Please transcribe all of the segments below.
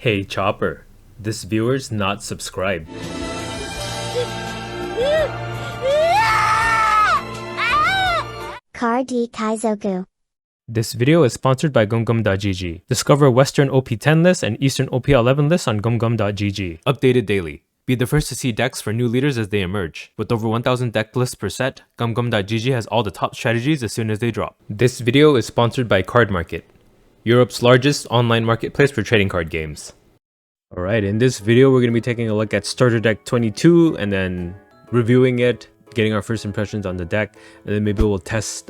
Hey Chopper, this viewer's not subscribed. Car D Kaizoku. This video is sponsored by gumgum.gg. Discover Western OP10 lists and Eastern OP11 lists on gumgum.gg. Updated daily. Be the first to see decks for new leaders as they emerge. With over 1000 deck lists per set, gumgum.gg has all the top strategies as soon as they drop. This video is sponsored by Card Market, Europe's largest online marketplace for trading card games. Alright, in this video we're going to be taking a look at Starter Deck 22 and then reviewing it, getting our first impressions on the deck, and then maybe we'll test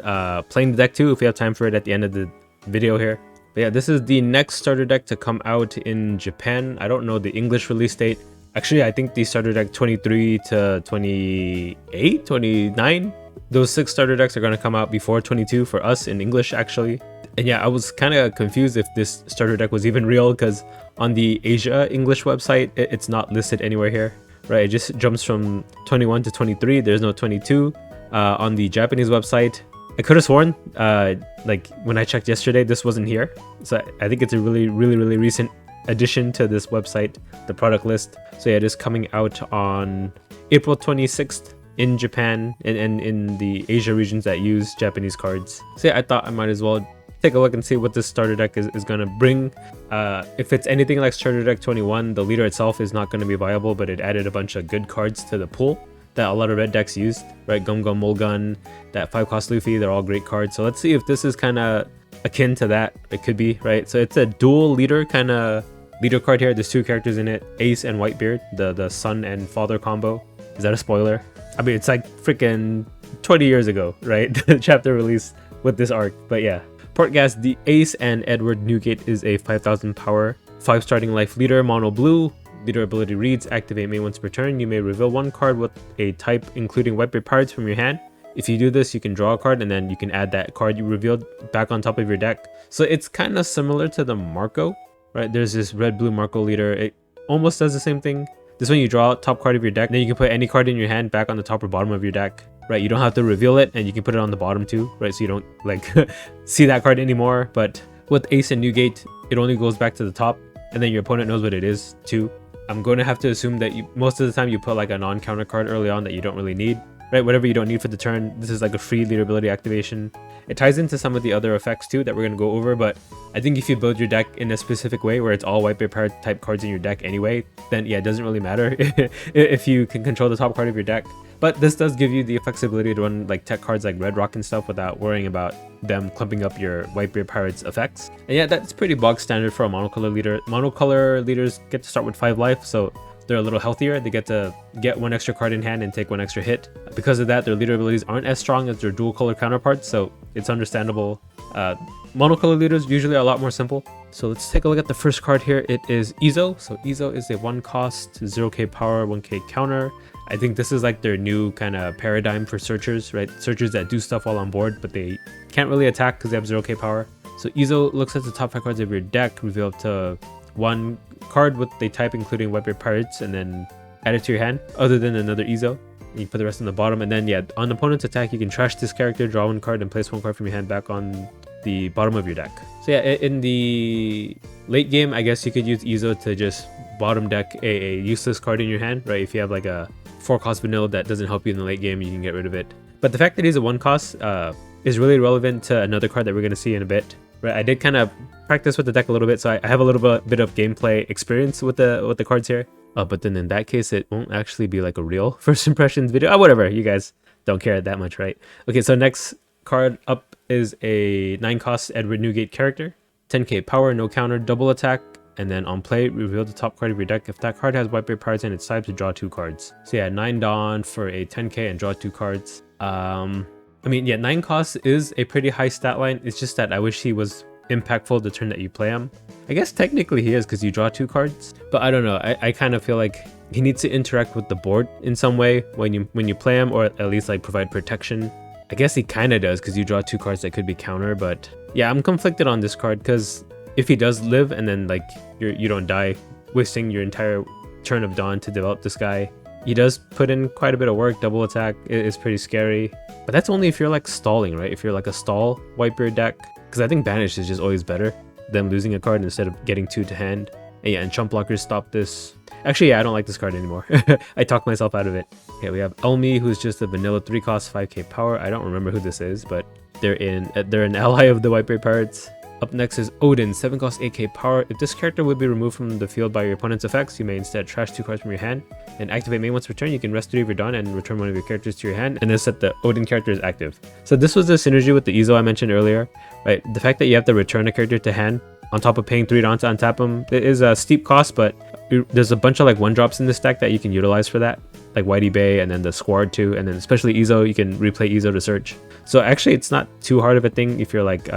playing the deck too if we have time for it at the end of the video here. But yeah, this is the next starter deck to come out in Japan. I don't know the English release date. Actually, I think the starter deck 23 to 28, 29, those 6 starter decks are going to come out before 22 for us in English actually. And yeah, I was kind of confused if this starter deck was even real because on the Asia English website, it's not listed anywhere here, right? It just jumps from 21 to 23. There's no 22. On the Japanese website, I could have sworn, like when I checked yesterday, this wasn't here. So I think it's a really recent addition to this website, the product list. So yeah, it is coming out on April 26th in Japan and in the Asia regions that use Japanese cards. So yeah, I thought I might as well take a look and see what this starter deck is going to bring. If it's anything like starter deck 21, the leader itself is not going to be viable, but it added a bunch of good cards to the pool that a lot of red decks used, right? Gum Gum Mulgun, that 5-cost Luffy, they're all great cards. So let's see if this is kind of akin to that. It could be, right? So it's a dual leader kind of leader card here. There's 2 characters in it, Ace and Whitebeard, the son and father combo. Is that a spoiler? I mean, it's like freaking 20 years ago, right? The chapter released with this arc, but yeah. Portgas, the Ace and Edward Newgate is a 5000 power, 5 starting life leader, mono blue. Leader ability reads, activate main once per turn. You may reveal 1 card with a type including Whitebeard Pirates from your hand. If you do this, you can draw a card and then you can add that card you revealed back on top of your deck. So it's kind of similar to the Marco, right? There's this red-blue Marco leader. It almost does the same thing. This one you draw top card of your deck, then you can put any card in your hand back on the top or bottom of your deck. Right, you don't have to reveal it, and you can put it on the bottom too, right? So you don't like see that card anymore. But with Ace and Newgate, it only goes back to the top, and then your opponent knows what it is too. I'm going to have to assume that most of the time you put like a non-counter card early on that you don't really need, right? Whatever you don't need for the turn, this is like a free leader ability activation. It ties into some of the other effects too that we're going to go over, but I think if you build your deck in a specific way where it's all Whitebeard Pirate type cards in your deck anyway, then yeah, it doesn't really matter if you can control the top card of your deck. But this does give you the flexibility to run like tech cards like Red Rock and stuff without worrying about them clumping up your Whitebeard Pirates effects. And yeah, that's pretty bog standard for a monocolor leader. Monocolor leaders get to start with 5 life, so they're a little healthier. They get to get 1 extra card in hand and take 1 extra hit. Because of that, their leader abilities aren't as strong as their dual color counterparts, so it's understandable. Monocolor leaders usually are a lot more simple. So let's take a look at the first card here. It is Izo. So Izo is a 1-cost, 0k power, 1k counter. I think this is like their new kind of paradigm for searchers, right? Searchers that do stuff while on board, but they can't really attack because they have 0k power. So Izo looks at the top 5 cards of your deck, reveal up to 1 card with a type including Whitebeard Pirates, and then add it to your hand, other than another Izo. And you put the rest on the bottom, and then yeah, on opponent's attack, you can trash this character, draw 1 card, and place 1 card from your hand back on the bottom of your deck. So yeah, in the late game, I guess you could use Izo to just bottom deck a useless card in your hand, right? If you have like a 4-cost vanilla that doesn't help you in the late game, you can get rid of it. But the fact that he's a 1-cost is really relevant to another card that we're going to see in a bit. Right, I did kind of practice with the deck a little bit, so I have a little bit of gameplay experience with the cards here. But then in that case, it won't actually be like a real first impressions video. Whatever, you guys don't care that much, right? Okay, so next card up is a 9-cost Edward Newgate character, 10k power, no counter, double attack. And then on play, reveal the top card of your deck. If that card has Whitebeard Pirates in its type, to draw 2 cards. So yeah, 9 Dawn for a 10k and draw 2 cards. I mean, yeah, 9 costs is a pretty high stat line. It's just that I wish he was impactful the turn that you play him. I guess technically he is because you draw 2 cards. But I don't know. I kind of feel like he needs to interact with the board in some way when you play him, or at least like provide protection. I guess he kind of does because you draw 2 cards that could be counter. But yeah, I'm conflicted on this card because if he does live and then like you don't die, wasting your entire turn of Dawn to develop this guy, he does put in quite a bit of work. Double attack is pretty scary, but that's only if you're like stalling, right? If you're like a stall Whitebeard deck, because I think Banish is just always better than losing a card instead of getting 2 to hand. And yeah, and chump blockers stop this. Actually, yeah, I don't like this card anymore. I talked myself out of it. Okay, we have Elmi, who's just a vanilla 3 cost 5k power. I don't remember who this is, but they're an ally of the Whitebeard Pirates. Up next is Odin, 7 cost 8k power. If this character would be removed from the field by your opponent's effects, you may instead trash 2 cards from your hand and activate main once per turn. You can rest 3 of your Dawn and return one of your characters to your hand, and then set the Odin character as active. So this was the synergy with the Izo I mentioned earlier, right? The fact that you have to return a character to hand on top of paying 3 Dawn to untap him. It is a steep cost, but there's a bunch of like 1-drops in this deck that you can utilize for that, like Whitey Bay and then the Squad too, and then especially Izo, you can replay Izo to search. So actually it's not too hard of a thing if you're like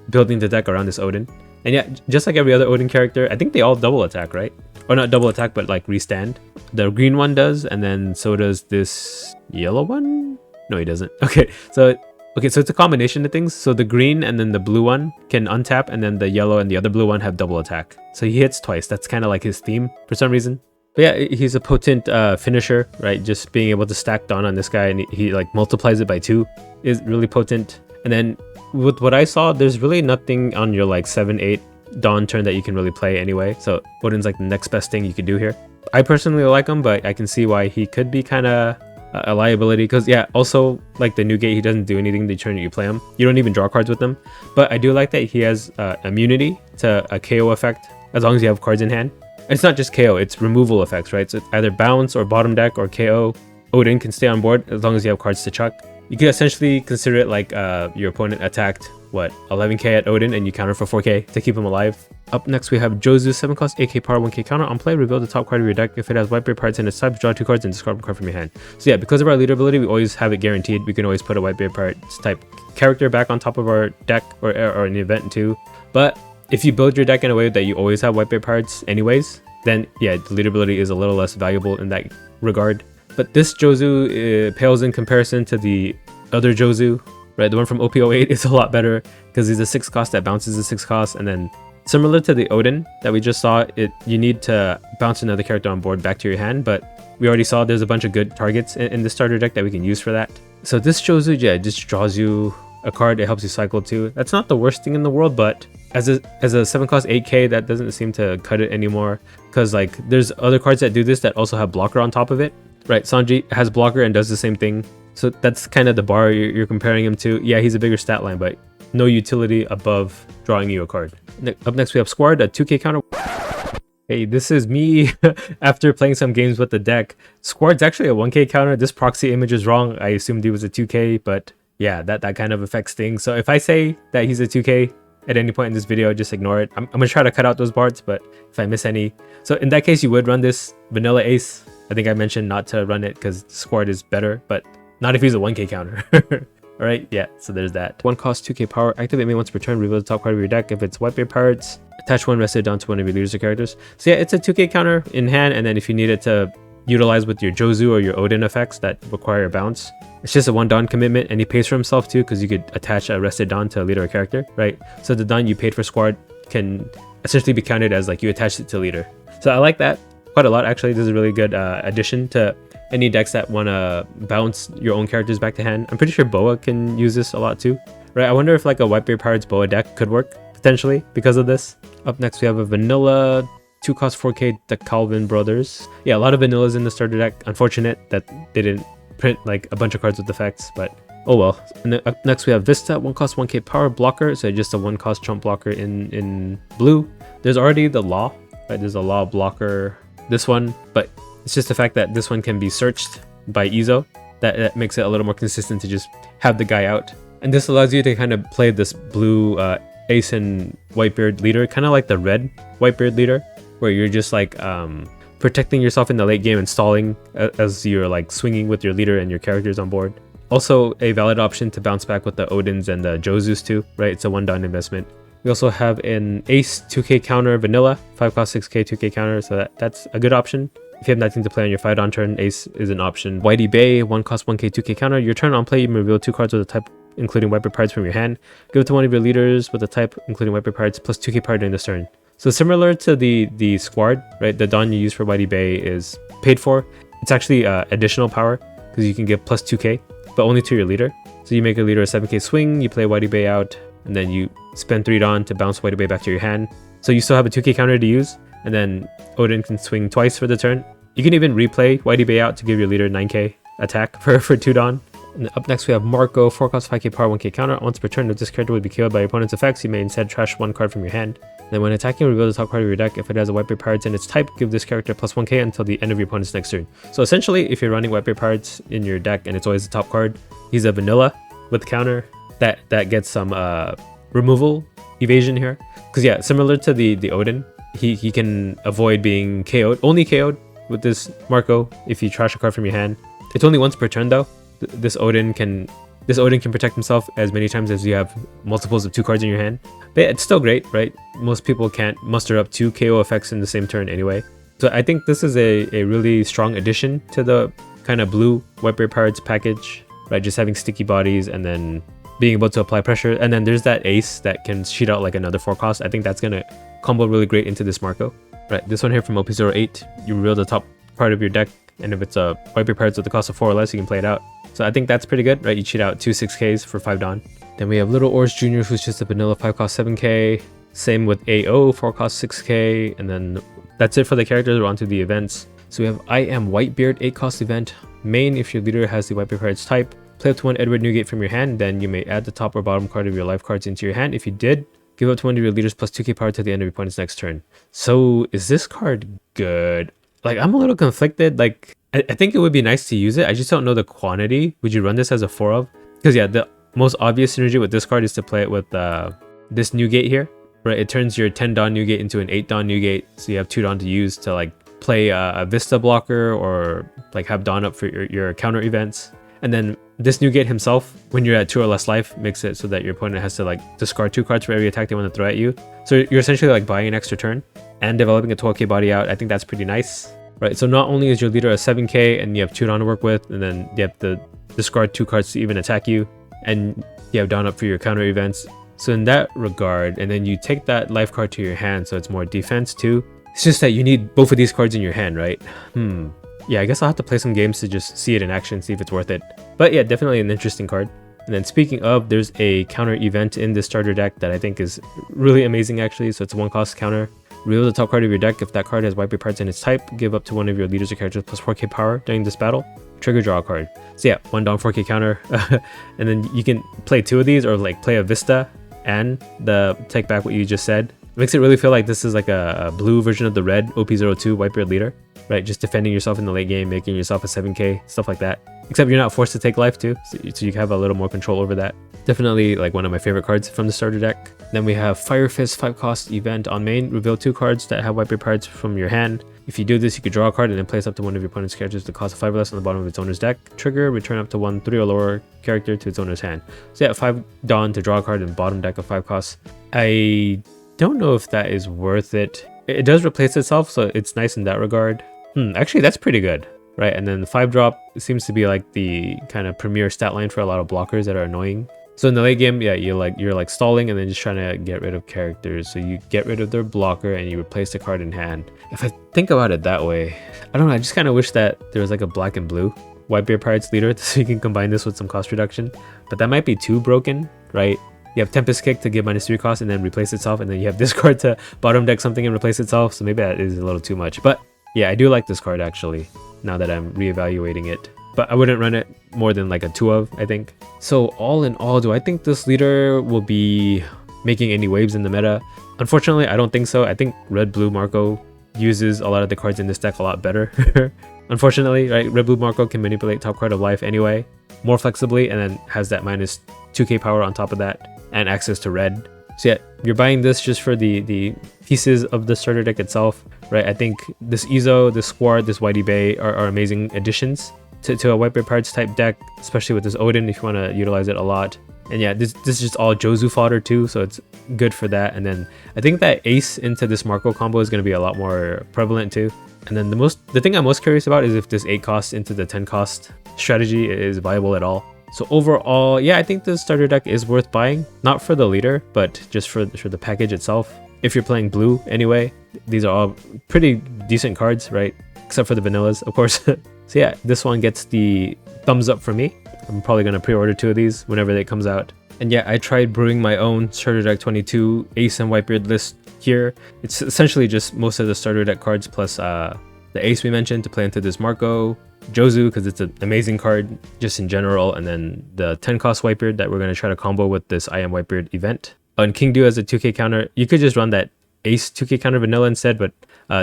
building the deck around this Odin. And yeah, just like every other Odin character, I think they all double attack, right? Or not double attack, but like restand. The green one does, and then so does this yellow one? No, he doesn't. Okay, so it's a combination of things. So the green and then the blue one can untap, and then the yellow and the other blue one have double attack. So he hits twice. That's kind of like his theme for some reason. But yeah, he's a potent finisher, right? Just being able to stack Dawn on this guy, and he like multiplies it by 2 is really potent. And then with what I saw, there's really nothing on your like 7-8 Dawn turn that you can really play anyway. So Odin's like the next best thing you could do here. I personally like him, but I can see why he could be kind of a liability, because yeah, also like the new gate, he doesn't do anything the turn you play him. You don't even draw cards with him. But I do like that he has immunity to a KO effect as long as you have cards in hand. It's not just KO, it's removal effects, right? So it's either bounce or bottom deck or KO. Odin can stay on board as long as you have cards to chuck. You could essentially consider it like your opponent attacked, what, 11k at Odin, and you counter for 4k to keep him alive. Up next, we have Jozu, 7 cost 8k power, 1k counter. On play, reveal the top card of your deck. If it has Whitebeard Pirates in its type, draw 2 cards and discard 1 card from your hand. So yeah, because of our leader ability, we always have it guaranteed. We can always put a Whitebeard Pirates type character back on top of our deck or in the event too. But if you build your deck in a way that you always have Whitebeard Pirates anyways, then yeah, the leader ability is a little less valuable in that regard. But this Jozu pales in comparison to the other Jozu, right? The one from OP08 is a lot better because he's a 6 cost that bounces a 6 cost, and then similar to the Odin that we just saw, you need to bounce another character on board back to your hand, but we already saw there's a bunch of good targets in the starter deck that we can use for that. So this Jozu, yeah, just draws you a card. It helps you cycle too. That's not the worst thing in the world, but as a 7 cost 8k, that doesn't seem to cut it anymore, because like there's other cards that do this that also have blocker on top of it, right? Sanji has blocker and does the same thing. So that's kind of the bar you're comparing him to. Yeah, he's a bigger stat line, but no utility above drawing you a card. Up next, we have Squad, a 2k counter. Hey, this is me after playing some games with the deck. Squad's actually a 1k counter. This proxy image is wrong. I assumed he was a 2k, but yeah, that kind of affects things. So if I say that he's a 2k at any point in this video, just ignore it. I'm going to try to cut out those parts, but if I miss any. So in that case, you would run this vanilla ace. I think I mentioned not to run it because Squad is better, but not if he's a 1k counter. Alright, yeah, so there's that. 1 cost 2k power, activate main once per turn, reveal the top card of your deck. If it's Whitebeard Pirates, attach 1 rested down to one of your leaders or characters. So yeah, it's a 2k counter in hand, and then if you need it to utilize with your Jozu or your Odin effects that require a bounce, it's just a 1 Dawn commitment, and he pays for himself too, because you could attach a rested Dawn to a leader or character, right? So the Dawn you paid for Squad can essentially be counted as like you attached it to leader. So I like that quite a lot, actually. This is a really good addition to any decks that want to bounce your own characters back to hand. I'm pretty sure Boa can use this a lot too, right? I wonder if like a Whitebeard Pirates Boa deck could work potentially because of this. Up next, we have a vanilla 2 cost 4k, the Calvin Brothers. Yeah, a lot of vanillas in the starter deck. Unfortunate that they didn't print like a bunch of cards with effects, but oh well. And then up next, we have Vista, 1 cost 1k power blocker. So just a 1 cost chump blocker in blue. There's already the Law, right? There's a Law blocker, this one, but it's just the fact that this one can be searched by Izo that makes it a little more consistent to just have the guy out. And this allows you to kind of play this blue ace and Whitebeard leader, kind of like the red Whitebeard leader, where you're just like protecting yourself in the late game and stalling as you're like swinging with your leader and your characters on board. Also a valid option to bounce back with the Odins and the Jozus too, right? It's a 1 Dawn investment. We also have an ace 2k counter vanilla, 5 cost 6k 2k counter, so that's a good option. If you have nothing to play on your 5 Dawn turn, ace is an option. Whitey Bay, 1 cost 1k 2k counter. Your turn on play, you may reveal 2 cards with a type including Whitebeard Pirates from your hand. Give it to one of your leaders with a type including Whitebeard Pirates plus 2k power during this turn. So similar to the Squad, right? The Dawn you use for Whitey Bay is paid for. It's actually additional power because you can give plus 2k, but only to your leader. So you make a leader a 7k swing, you play Whitey Bay out, and then you spend 3 Dawn to bounce Whitey Bay back to your hand. So you still have a 2k counter to use, and then Odin can swing twice for the turn. You can even replay Whitey Bay out to give your leader 9k attack for 2 Dawn. And up next we have Marco, 4 cost 5k power, 1k counter. Once per turn, if this character would be killed by your opponent's effects, you may instead trash 1 card from your hand. Then when attacking, reveal the top card of your deck. If it has a White Bear Pirates in its type, give this character plus 1k until the end of your opponent's next turn. So essentially, if you're running White Bear Pirates in your deck and it's always the top card, he's a vanilla with counter. That gets some removal evasion here. Because yeah, similar to the Odin, he can avoid being KO'd, only KO'd with this Marco if you trash a card from your hand. It's only once per turn though. This Odin can protect himself as many times as you have multiples of 2 cards in your hand. But yeah, it's still great, right? Most people can't muster up 2 KO effects in the same turn anyway. So I think this is a really strong addition to the kind of blue White Bear Pirates package, right? Just having sticky bodies and then being able to apply pressure. And then there's that ace that can cheat out like another 4 cost. I think that's going to combo really great into this Marco. Right, this one here from OP08, you reveal the top card of your deck, and if it's a White Bear Pirates with the cost of 4 or less, you can play it out. So I think that's pretty good, right? You cheat out 2 6Ks for 5 Dawn. Then we have Little Oars Jr., who's just a vanilla 5 cost 7k. Same with AO, 4 cost 6k. And then that's it for the characters. We're on to the events. So we have I Am Whitebeard, 8 cost event. Main, if your leader has the White Bear Pirates type, play up to 1 Edward Newgate from your hand, then you may add the top or bottom card of your life cards into your hand. If you did, give up to one of your leaders plus 2k power to the end of your opponent's next turn. So is this card good? Like, I'm a little conflicted. Like, I think it would be nice to use it. I just don't know the quantity. Would you run this as a 4 of? Because yeah, the most obvious synergy with this card is to play it with this Newgate here, right? It turns your 10 Dawn Newgate into an 8 Dawn Newgate, so you have 2 Dawn to use to like play a Vista blocker or like have Dawn up for your counter events. And then this Newgate himself, when you're at 2 or less life, makes it so that your opponent has to like discard 2 cards for every attack they want to throw at you. So you're essentially like buying an extra turn and developing a 12k body out. I think that's pretty nice, right? So not only is your leader a 7k and you have 2 Dawn to work with, and then you have to discard 2 cards to even attack you, and you have Dawn up for your counter events. So in that regard, and then you take that life card to your hand, so it's more defense too. It's just that you need both of these cards in your hand, right? Yeah, I guess I'll have to play some games to just see it in action, see if it's worth it. But yeah, definitely an interesting card. And then speaking of, there's a counter event in this starter deck that I think is really amazing actually. So it's a 1 cost counter. Reveal the top card of your deck. If that card has White Bear Pirates in its type, give up to one of your leaders or characters plus 4k power during this battle. Trigger, draw a card. So yeah, 1 Dawn 4k counter. And then you can play 2 of these or like play a Vista and take back what you just said. It makes it really feel like this is like a blue version of the red OP02 Whitebeard leader, right? Just defending yourself in the late game, making yourself a 7k, stuff like that. Except you're not forced to take life too, so you have a little more control over that. Definitely like one of my favorite cards from the starter deck. Then we have Fire Fist 5 cost event on main. Reveal 2 cards that have Whitebeard Pirates from your hand. If you do this, you could draw a card and then place up to one of your opponent's characters to cost 5 or less on the bottom of its owner's deck. Trigger, return up to 1 3 or lower character to its owner's hand. So yeah, 5 Dawn to draw a card in bottom deck of 5 costs. I don't know if that is worth it. It does replace itself, so it's nice in that regard. Actually, that's pretty good, right? And then the 5 drop seems to be like the kind of premier stat line for a lot of blockers that are annoying. So in the late game, yeah, you're like stalling and then just trying to get rid of characters. So you get rid of their blocker and you replace the card in hand. If I think about it that way, I don't know. I just kind of wish that there was like a black and blue Whitebeard Pirates leader so you can combine this with some cost reduction. But that might be too broken, right? You have Tempest Kick to give -3 cost and then replace itself, and then you have this card to bottom deck something and replace itself. So maybe that is a little too much. But yeah, I do like this card actually, now that I'm reevaluating it. But I wouldn't run it more than like a 2 of, I think. So all in all, do I think this leader will be making any waves in the meta? Unfortunately, I don't think so. I think Red-Blue Marco uses a lot of the cards in this deck a lot better. Unfortunately, right? Red-Blue Marco can manipulate top card of life anyway, more flexibly, and then has that -2k power on top of that, and access to red. So yeah, you're buying this just for the pieces of the starter deck itself, right? I think this Izo, this Squad, this Whitey Bay are amazing additions to a Whitebeard Pirates type deck, especially with this Odin if you want to utilize it a lot. And yeah, this is just all Jozu fodder too, so it's good for that. And then I think that Ace into this Marco combo is going to be a lot more prevalent too. And then the thing I'm most curious about is if this 8 cost into the 10 cost strategy is viable at all. So overall, yeah, I think the starter deck is worth buying, not for the leader, but just for the package itself. If you're playing blue anyway, these are all pretty decent cards, right? Except for the vanillas, of course. So yeah, this one gets the thumbs up for me. I'm probably going to pre-order 2 of these whenever it comes out. And yeah, I tried brewing my own starter deck 22 Ace and Whitebeard list here. It's essentially just most of the starter deck cards plus the Ace we mentioned to play into this Marco, Jozu because it's an amazing card just in general, and then the 10 cost Whitebeard that we're going to try to combo with this I Am Whitebeard event. And King Du as a 2k counter, you could just run that Ace 2k counter vanilla instead, but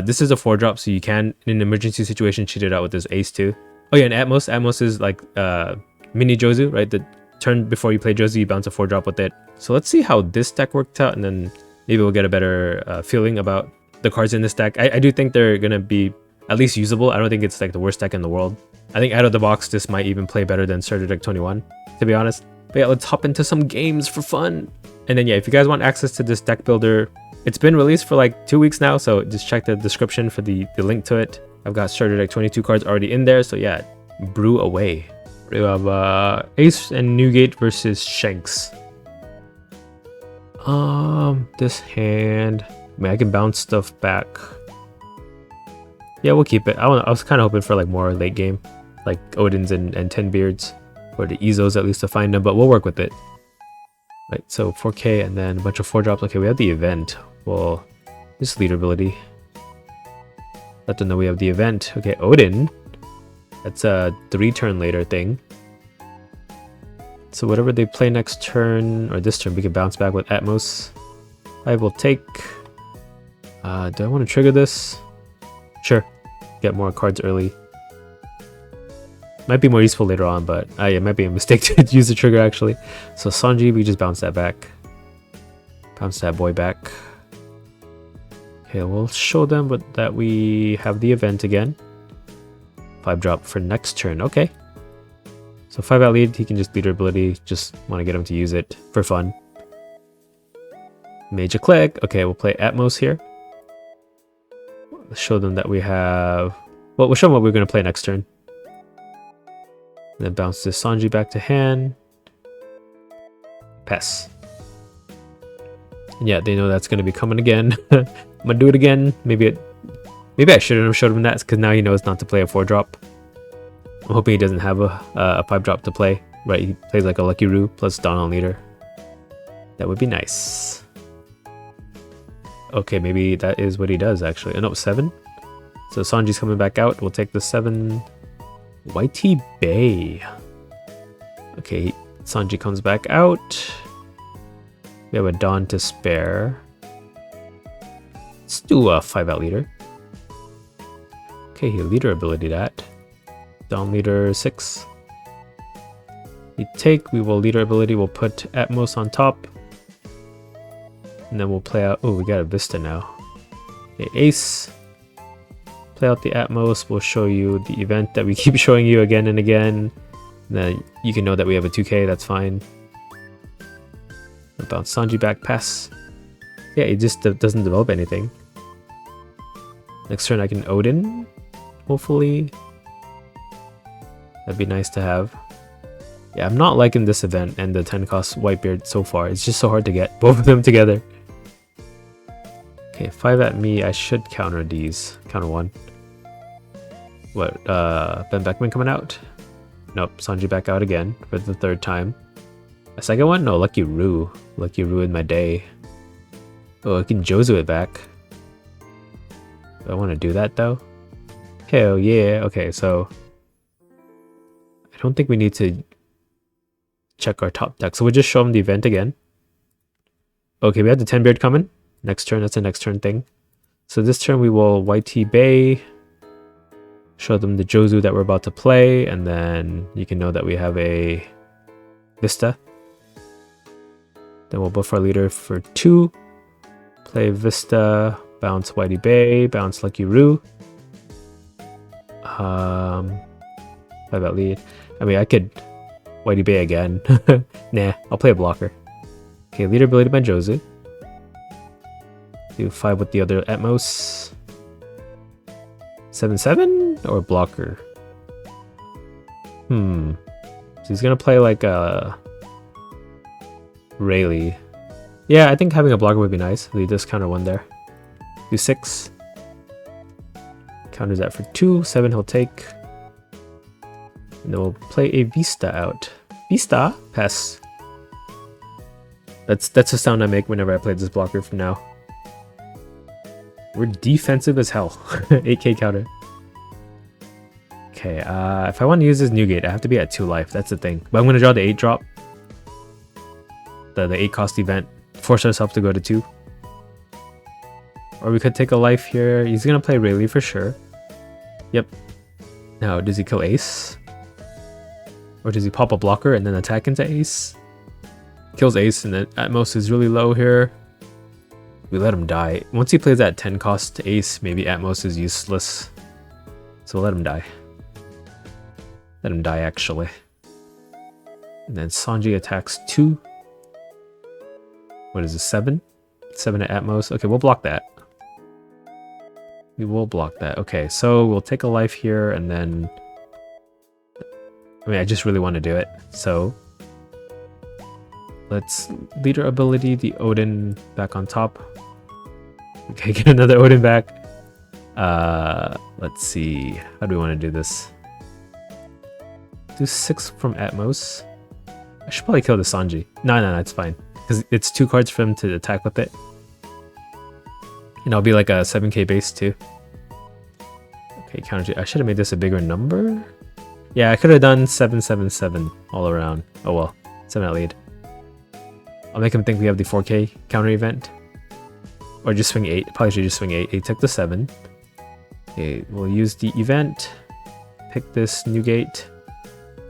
this is a 4-drop, so you can, in an emergency situation, cheat it out with this Ace too. Oh yeah, and Atmos is like mini Jozu, right? The turn before you play Jozu, you bounce a 4-drop with it. So let's see how this deck worked out, and then maybe we'll get a better feeling about the cards in this deck. I do think they're going to be at least usable. I don't think it's like the worst deck in the world. I think out of the box, this might even play better than starter deck 21, to be honest. But yeah, let's hop into some games for fun. And then yeah, if you guys want access to this deck builder, it's been released for like 2 weeks now, so just check the description for the link to it. I've got starter deck 22 cards already in there, so yeah, brew away. We have Ace and Newgate versus Shanks. This hand, I mean, I can bounce stuff back. Yeah, we'll keep it. I was kind of hoping for like more late game, like Odin's and 10 Beards, or the Ezos at least to find them, but we'll work with it. Right, so 4k and then a bunch of 4-drops. Okay, we have the event. Well, this leader ability. Let them know we have the event. Okay, Odin. That's a 3-turn later thing. So whatever they play next turn, or this turn, we can bounce back with Atmos. I will take... do I want to trigger this? Sure. Get more cards early. Might be more useful later on, but it might be a mistake to use the trigger actually. So Sanji, we just bounce that back. Bounce that boy back. Okay, we'll show them that we have the event again. 5-drop for next turn. Okay. So 5 out lead, he can just leader ability. Just want to get him to use it for fun. Major click. Okay, we'll play Atmos here. Let's show them that we have... Well, we'll show them what we're going to play next turn. And then bounce this Sanji back to hand. Pass. And yeah, they know that's going to be coming again. I'm going to do it again. Maybe I shouldn't have showed him that, because now he knows not to play a 4-drop. I'm hoping he doesn't have a 5-drop to play. Right, he plays like a Lucky Roo plus Dawn on leader. That would be nice. Okay, maybe that is what he does actually. Oh no, 7. So Sanji's coming back out. We'll take the 7. Whitey Bay. Okay, Sanji comes back out. We have a Dawn to spare. Let's do a 5-out leader. Okay, he leader ability that. Dawn leader 6. We take, we will leader ability, we'll put Atmos on top. And then we'll play out, oh, we got a Vista now. Okay, Ace. Play out the Atmos, we'll show you the event that we keep showing you again and again. And then you can know that we have a 2k, that's fine. I'll bounce Sanji back, pass. Yeah, it just doesn't develop anything. Next turn I can Odin, hopefully. That'd be nice to have. Yeah, I'm not liking this event and the 10 cost Whitebeard so far. It's just so hard to get both of them together. Okay, 5 at me, I should counter these. Counter 1. What, Ben Beckman coming out? Nope, Sanji back out again for the 3rd time. A second one? No, Lucky Roo. Lucky Roo in my day. Oh, I can Jozu it back. Do I want to do that though? Hell yeah. Okay, so... I don't think we need to check our top deck. So we'll just show them the event again. Okay, we have the 10 Beard coming. Next turn, that's a next turn thing. So this turn we will YT Bay. Show them the Jozu that we're about to play. And then you can know that we have a Vista. Then we'll buff our leader for 2. Play Vista. Bounce Whitey Bay. Bounce Lucky Roo. 5-out lead. I mean, I could Whitey Bay again. Nah, I'll play a blocker. Okay, leader ability by Jozu. Do 5 with the other Atmos. 7/7 or blocker? So he's gonna play like a Rayleigh. Yeah, I think having a blocker would be nice. Lead this counter 1 there. Do 6. Counters that for 2. 7 he'll take. And then we'll play a Vista out. Vista? Pass. That's the sound I make whenever I play this blocker from now. We're defensive as hell. 8k counter. Okay, if I want to use this new gate, I have to be at 2 life. That's the thing. But I'm gonna draw the 8 drop. The 8 cost event. Force ourselves to go to 2. Or we could take a life here. He's gonna play Rayleigh for sure. Yep. Now, does he kill Ace? Or does he pop a blocker and then attack into Ace? Kills Ace and then Atmos is really low here. We let him die. Once he plays that 10 cost Ace, maybe Atmos is useless. So we'll let him die. Let him die actually. And then Sanji attacks 2. What is it, 7? 7 at Atmos. Okay, we'll block that. We will block that. Okay, so we'll take a life here and then... I mean, I just really want to do it. So let's leader ability the Odin back on top. Okay, get another Odin back. Let's see. How do we want to do this? Do 6 from Atmos. I should probably kill the Sanji. No, it's fine. Because it's 2 cards for him to attack with it. And I'll be like a 7k base too. Okay, counter 2. I should have made this a bigger number. Yeah, I could have done 777 all around. Oh well, 7 at lead. I'll make him think we have the 4k counter event. Or just swing 8. Probably should just swing 8. 8 took the 7. Okay, we'll use the event. Pick this new gate.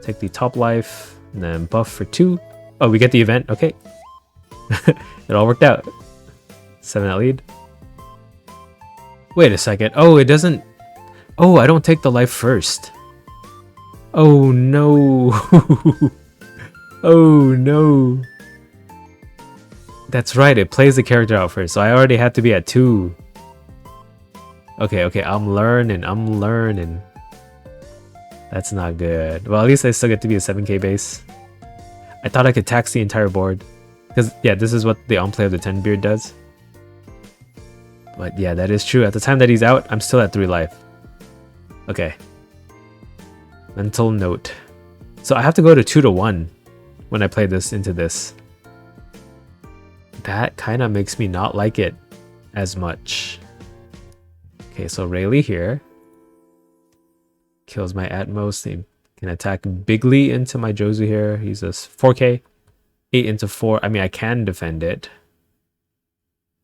Take the top life. And then buff for 2. Oh, we get the event. Okay. It all worked out. 7 at lead. Wait a second. Oh, it doesn't... Oh, I don't take the life first. Oh no. Oh no. That's right, it plays the character out first, so I already had to be at 2. Okay, I'm learning. That's not good. Well, at least I still get to be a 7k base. I thought I could tax the entire board. Because, yeah, this is what the on-play of the 10 beard does. But yeah, that is true. At the time that he's out, I'm still at 3 life. Okay. Mental note. So I have to go to 2 to 1 when I play this into this. That kind of makes me not like it as much. Okay, so Rayleigh here. Kills my Atmos. He can attack bigly into my Jozu here. He's a 4k. 8 into 4. I mean, I can defend it.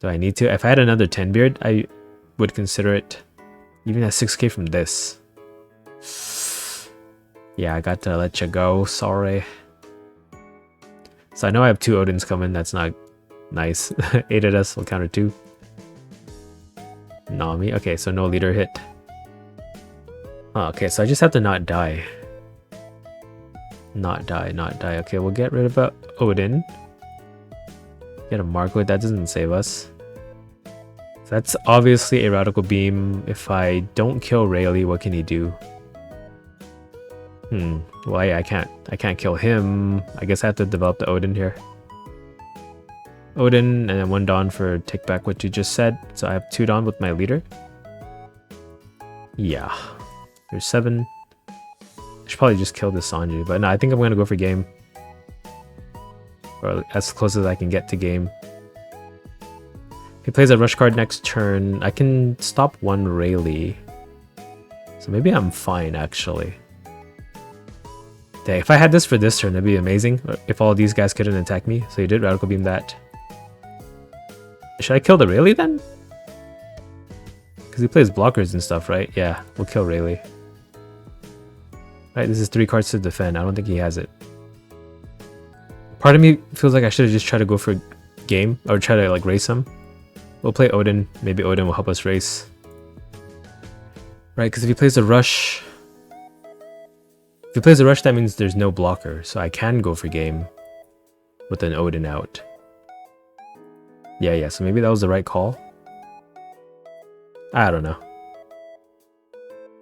Do I need to? If I had another 10 beard, I would consider it. Even at 6k from this. Yeah, I got to let you go. Sorry. So I know I have 2 Odins coming. That's not nice. 8 at us. We'll counter 2. Nami. Okay, so no leader hit. Oh, okay, so I just have to not die. Not die. Okay, we'll get rid of Odin. Get a Markwood. That doesn't save us. So that's obviously a Radical Beam. If I don't kill Rayleigh, what can he do? Well, I can't kill him. I guess I have to develop the Odin here. Odin, and then 1 Dawn for take back what you just said. So I have 2 Dawn with my leader. Yeah. There's 7. I should probably just kill this Sanji, but no, I think I'm gonna go for game. Or as close as I can get to game. If he plays a rush card next turn, I can stop 1 Rayleigh. So maybe I'm fine, actually. Dang, if I had this for this turn, that'd be amazing. If all these guys couldn't attack me. So he did Radical Beam that. Should I kill the Rayleigh then? Because he plays blockers and stuff, right? Yeah, we'll kill Rayleigh. Right, this is 3 cards to defend. I don't think he has it. Part of me feels like I should have just tried to go for game. Or try to like race him. We'll play Odin. Maybe Odin will help us race. Right, because if he plays a rush... If he plays a rush, that means there's no blocker. So I can go for game. With an Odin out. Yeah, so maybe that was the right call. I don't know.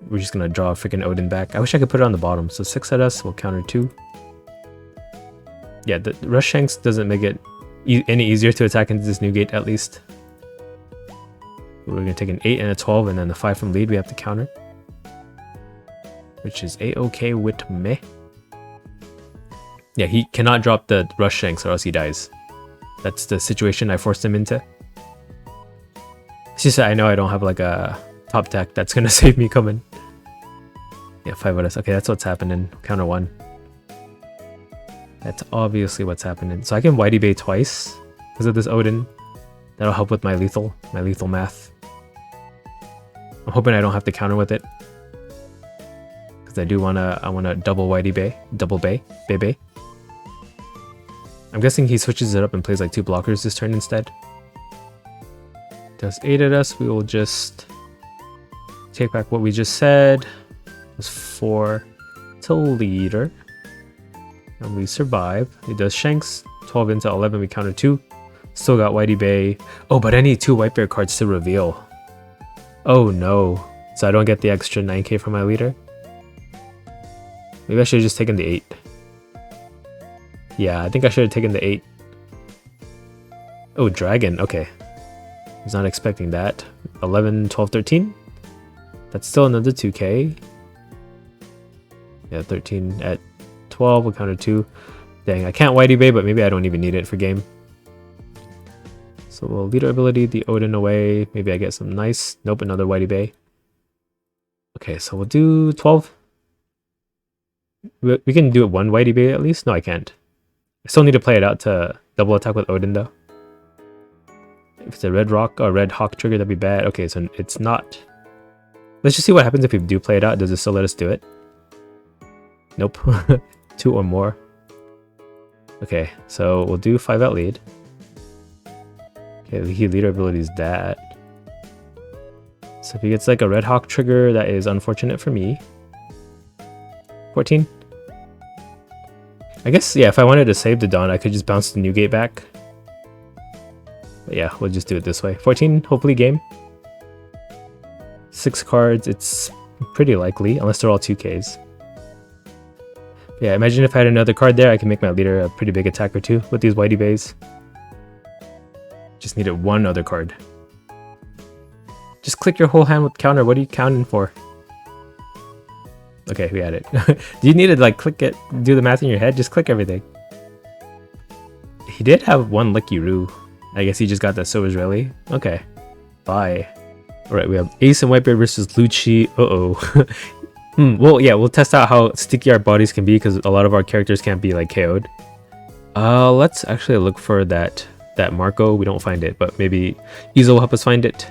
We're just gonna draw a freaking Odin back. I wish I could put it on the bottom. So 6 at us, we'll counter 2. Yeah, the Rush Shanks doesn't make it any easier to attack into this new gate, at least. We're gonna take an 8 and a 12, and then the 5 from lead we have to counter. Which is a-okay with me. Yeah, he cannot drop the Rush Shanks or else he dies. That's the situation I forced him into. It's just that I know I don't have like a top deck that's gonna save me coming. Yeah, 5 of us. Okay, that's what's happening. Counter 1. That's obviously what's happening. So I can Whitey Bay twice because of this Odin. That'll help with my lethal math. I'm hoping I don't have to counter with it. Because I wanna double Whitey Bay. Double Bay. Bay. I'm guessing he switches it up and plays like 2 blockers this turn instead. Does 8 at us, we will just take back what we just said. It was 4 to leader. And we survive. It does Shanks. 12 into 11, we counter 2. Still got Whitey Bay. Oh, but I need 2 White Bear cards to reveal. Oh no. So I don't get the extra 9k from my leader. Maybe I should have just taken the 8. Yeah, I think I should have taken the 8. Oh, Dragon. Okay. I was not expecting that. 11, 12, 13. That's still another 2k. Yeah, 13 at 12. We'll counter 2. Dang, I can't Whitey Bay, but maybe I don't even need it for game. So we'll leader ability the Odin away. Maybe I get some nice. Nope, another Whitey Bay. Okay, so we'll do 12. We can do it 1 Whitey Bay at least. No, I can't. I still need to play it out to double attack with Odin though. If it's a red rock or red hawk trigger, that'd be bad. Okay, so it's not. Let's just see what happens if we do play it out. Does it still let us do it? Nope. 2 or more. Okay, so we'll do 5 out lead. Okay, the leader ability is that. So if he gets like a red hawk trigger, that is unfortunate for me. 14. I guess, yeah, if I wanted to save the Dawn, I could just bounce the Newgate back. But yeah, we'll just do it this way. 14, hopefully game. 6 cards, it's pretty likely, unless they're all 2Ks. Yeah, imagine if I had another card there, I can make my leader a pretty big attacker too with these Whitey Bays. Just needed 1 other card. Just click your whole hand with counter. What are you counting for? Okay, we had it. Do you need to like click it, do the math in your head? Just click everything. He did have 1 Licky Roo. I guess he just got that So Israeli. Okay. Bye. Alright, we have Ace and Whitebeard versus Luchi. Uh-oh. Well, yeah, we'll test out how sticky our bodies can be because a lot of our characters can't be like KO'd. Let's actually look for that Marco. We don't find it, but maybe Izo will help us find it.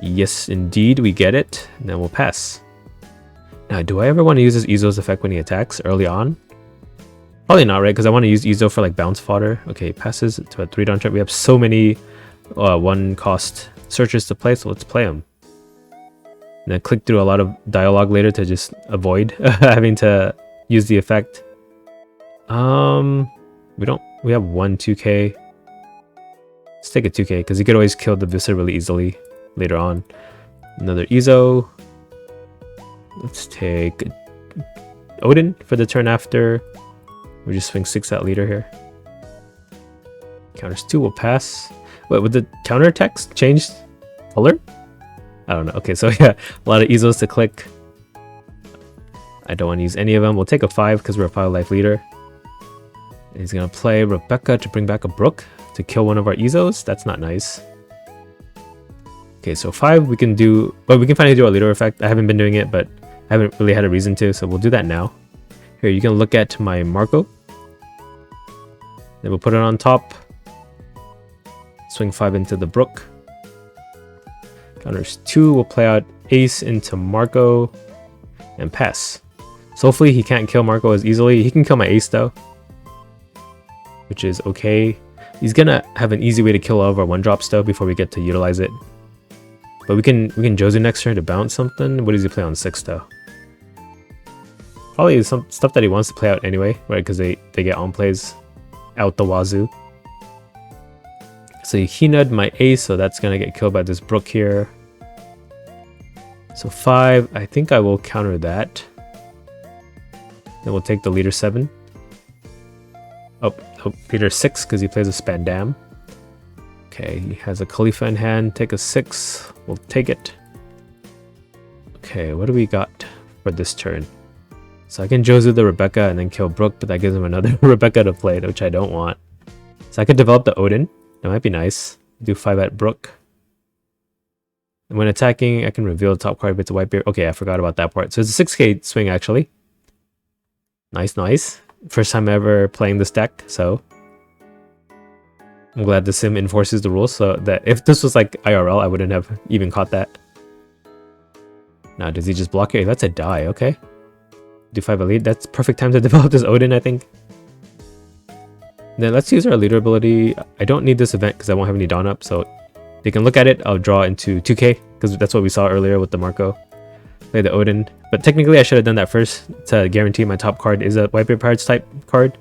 Yes, indeed, we get it. And then we'll pass. Now, do I ever want to use this Izo's effect when he attacks early on? Probably not, right? Because I want to use Izo for like bounce fodder. Okay, passes to a 3-down trap. We have so many 1-cost searches to play, so let's play them. And then click through a lot of dialogue later to just avoid having to use the effect. We have 1 2k. Let's take a 2k because you could always kill the Viscera really easily later on. Another Izo. Let's take Odin for the turn after. We just swing 6 at leader here. Counters 2 will pass. Wait, would the counter text change color? I don't know. Okay, so yeah, a lot of Izos to click. I don't want to use any of them. We'll take a 5 because we're a 5 life leader. And he's going to play Rebecca to bring back a Brook to kill one of our Izos. That's not nice. Okay, so 5 we can do, but we can finally do our leader effect. I haven't been doing it, but I haven't really had a reason to, so we'll do that now. Here, you can look at my Marco. Then we'll put it on top. Swing 5 into the Brook. Counters 2 will play out Ace into Marco and pass. So hopefully he can't kill Marco as easily. He can kill my Ace though, which is okay. He's gonna have an easy way to kill all of our 1-drops though before we get to utilize it. But we can Jozu next turn to bounce something. What does he play on 6 though? Probably some stuff that he wants to play out anyway, right? Because they get on plays out the wazoo. So he nud my Ace, so that's gonna get killed by this Brook here. So 5, I think I will counter that. Then we'll take the leader 7. Oh, leader 6 because he plays a Spandam. Okay, he has a Khalifa in hand. Take a 6. We'll take it. Okay, what do we got for this turn? So I can Jozu the Rebecca and then kill Brook, but that gives him another Rebecca to play, which I don't want. So I could develop the Odin. That might be nice. Do 5 at Brook. And when attacking, I can reveal the top card if it's a Whitebeard. Okay, I forgot about that part. So it's a 6k swing actually. Nice, nice. First time ever playing this deck, so I'm glad the sim enforces the rules so that if this was like IRL, I wouldn't have even caught that. Now, does he just block it? That's a die, okay. Do 5 elite. That's perfect time to develop this Odin, I think. Then let's use our leader ability. I don't need this event because I won't have any Dawn up, so they can look at it. I'll draw into 2k because that's what we saw earlier with the Marco. Play the Odin. But technically I should have done that first to guarantee my top card is a Whitebeard Pirates type card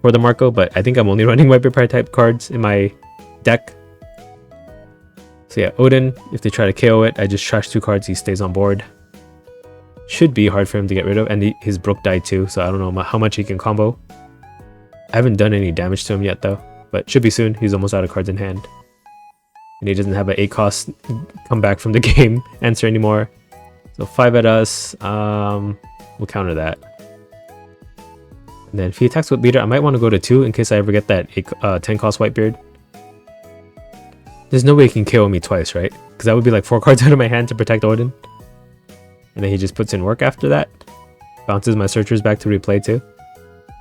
for the Marco, but I think I'm only running Whitebeard Pirate type cards in my deck. So yeah, Odin, if they try to KO it, I just trash 2 cards, he stays on board. Should be hard for him to get rid of, and his Brook died too, so I don't know how much he can combo. I haven't done any damage to him yet though, but should be soon. He's almost out of cards in hand. And he doesn't have an 8 cost come back from the game answer anymore. So 5 at us, we'll counter that. And then if he attacks with leader, I might want to go to 2 in case I ever get that 10 cost Whitebeard. There's no way he can KO me twice, right? Because that would be like 4 cards out of my hand to protect Odin. And then he just puts in work after that. Bounces my searchers back to replay too.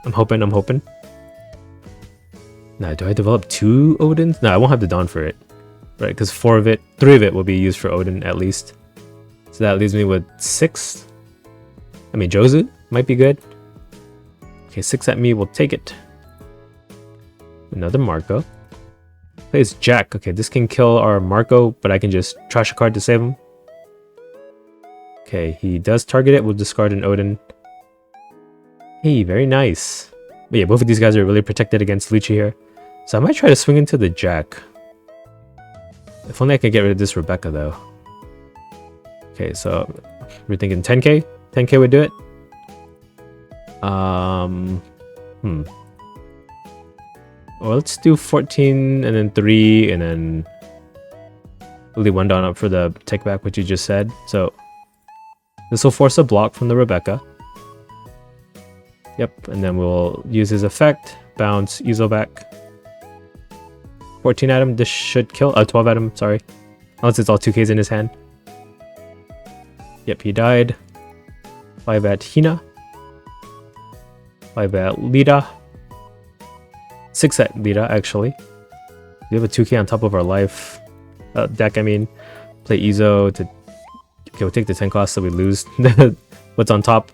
I'm hoping. Now, do I develop 2 Odins? No, I won't have the Dawn for it. Right, because 3 of it will be used for Odin at least. So that leaves me with 6. I mean, Jozu might be good. Okay, 6 at me, we'll take it. Another Marco. Plays Jack. Okay, this can kill our Marco, but I can just trash a card to save him. Okay, he does target it. We'll discard an Odin. Hey, very nice. But yeah, both of these guys are really protected against Luchi here. So I might try to swing into the Jack. If only I could get rid of this Rebecca, though. Okay, so we're thinking 10k? 10k would do it? Well, let's do 14 and then 3 and then leave 1 down up for the take back, which you just said. So this will force a block from the Rebecca. Yep, and then we'll use his effect, bounce, Ezo back. 14 at him, this should kill. 12 at him, sorry. Unless it's all 2Ks in his hand. Yep, he died. 5 at Hina. 5 at Lita. 6 at Lita, actually. We have a 2k on top of our life deck, I mean. Play Ezo to... Okay, we'll take the 10 cost so we lose what's on top.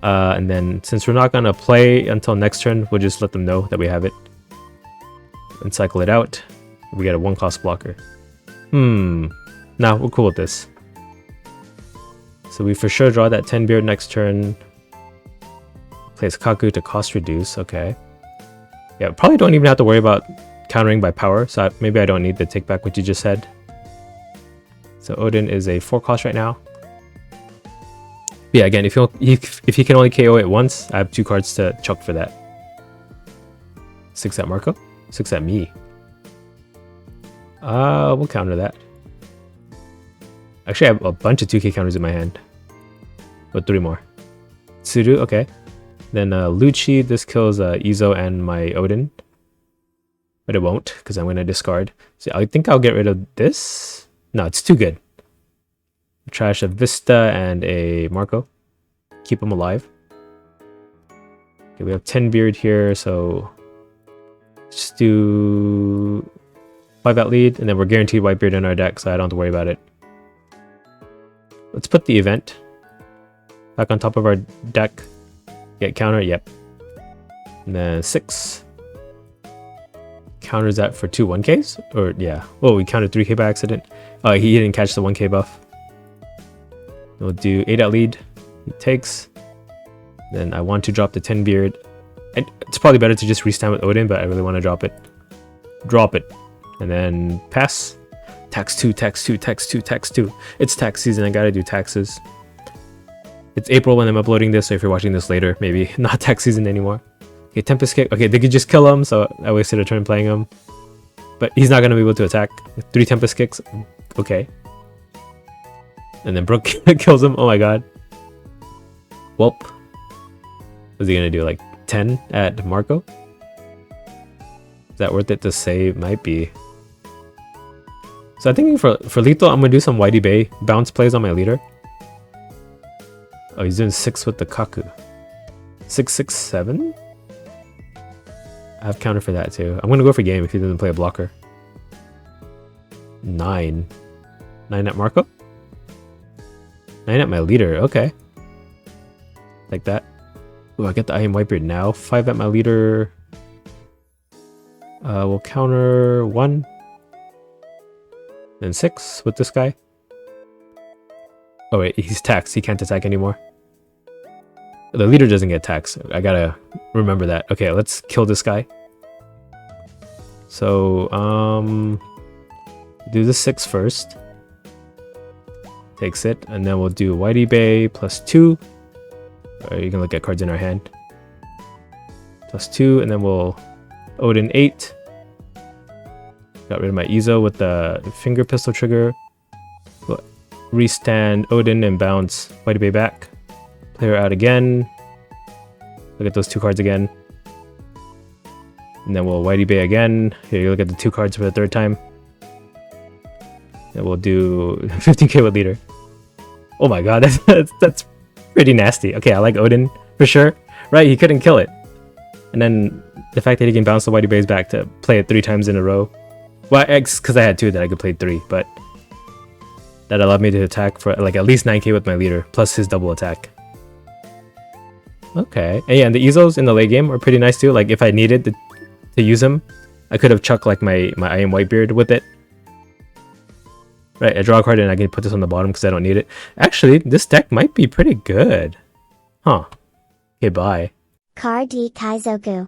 And then, since we're not going to play until next turn, we'll just let them know that we have it. And cycle it out. We get a 1 cost blocker. Nah, we're cool with this. So we for sure draw that 10 beard next turn. Plays Kaku to cost reduce, okay. Yeah, probably don't even have to worry about countering by power, so maybe I don't need to take back what you just said. So Odin is a 4 cost right now. Yeah, again, if he can only KO it once, I have 2 cards to chuck for that. 6 at Marco, 6 at me. We'll counter that. Actually, I have a bunch of 2k counters in my hand. But 3 more. Tsuru, okay. Then Luchi, this kills Ezo and my Odin. But it won't, because I'm going to discard. So I think I'll get rid of this. No, it's too good. Trash a Vista and a Marco. Keep them alive. Okay, we have 10 beard here, so just do 5 at lead, and then we're guaranteed white beard in our deck, so I don't have to worry about it. Let's put the event back on top of our deck. Get counter, yep. And then 6. Counters that for 2 1Ks? Or, yeah. Oh, we countered 3K by accident. He didn't catch the 1K buff. We'll do 8 at lead. He takes. Then I want to drop the 10 beard. It's probably better to just restand with Odin, but I really want to drop it. Drop it. And then pass. Tax 2, tax 2, tax 2, tax 2. It's tax season, I gotta do taxes. It's April when I'm uploading this, so if you're watching this later, maybe not tax season anymore. Okay, Tempest Kick. Okay, they could just kill him, so I wasted a turn playing him. But he's not gonna be able to attack. 3 Tempest Kicks. Okay. And then Brook kills him. Oh my god. Welp. What's he gonna do? Like 10 at Marco? Is that worth it to save? Might be. So I think for lethal, I'm gonna do some Whitey Bay bounce plays on my leader. Oh, he's doing 6 with the Kaku. 6, 6, 7? I have counter for that too. I'm gonna go for game if he doesn't play a blocker. 9. 9 at Marco? 9 at my leader, okay. Like that. Oh, I get the I am Whitebeard now. 5 at my leader. We'll counter 1. Then 6 with this guy. Oh wait, he's taxed. He can't attack anymore. The leader doesn't get taxed. I gotta remember that. Okay, let's kill this guy. So, do the 6 first. Takes it, and then we'll do Whitey Bay plus 2. You can look at cards in our hand. Plus 2, and then we'll Odin 8. Got rid of my Izo with the finger pistol trigger. We'll restand Odin and bounce Whitey Bay back. Play her out again. Look at those 2 cards again. And then we'll Whitey Bay again. Here, you look at the 2 cards for the 3rd time. And we'll do 15k with leader. Oh my god, that's pretty nasty. Okay, I like Odin for sure. Right, he couldn't kill it. And then the fact that he can bounce the Whitey Bays back to play it 3 times in a row. Well, because I had 2 that I could play 3, but that allowed me to attack for like at least 9k with my leader, plus his double attack. Okay, and yeah, and the Izos in the late game are pretty nice too. Like if I needed to use him, I could have chucked like my I am Whitebeard with it. Right, I draw a card and I can put this on the bottom because I don't need it. Actually, this deck might be pretty good. Huh. Okay, bye. Card D Kaizoku.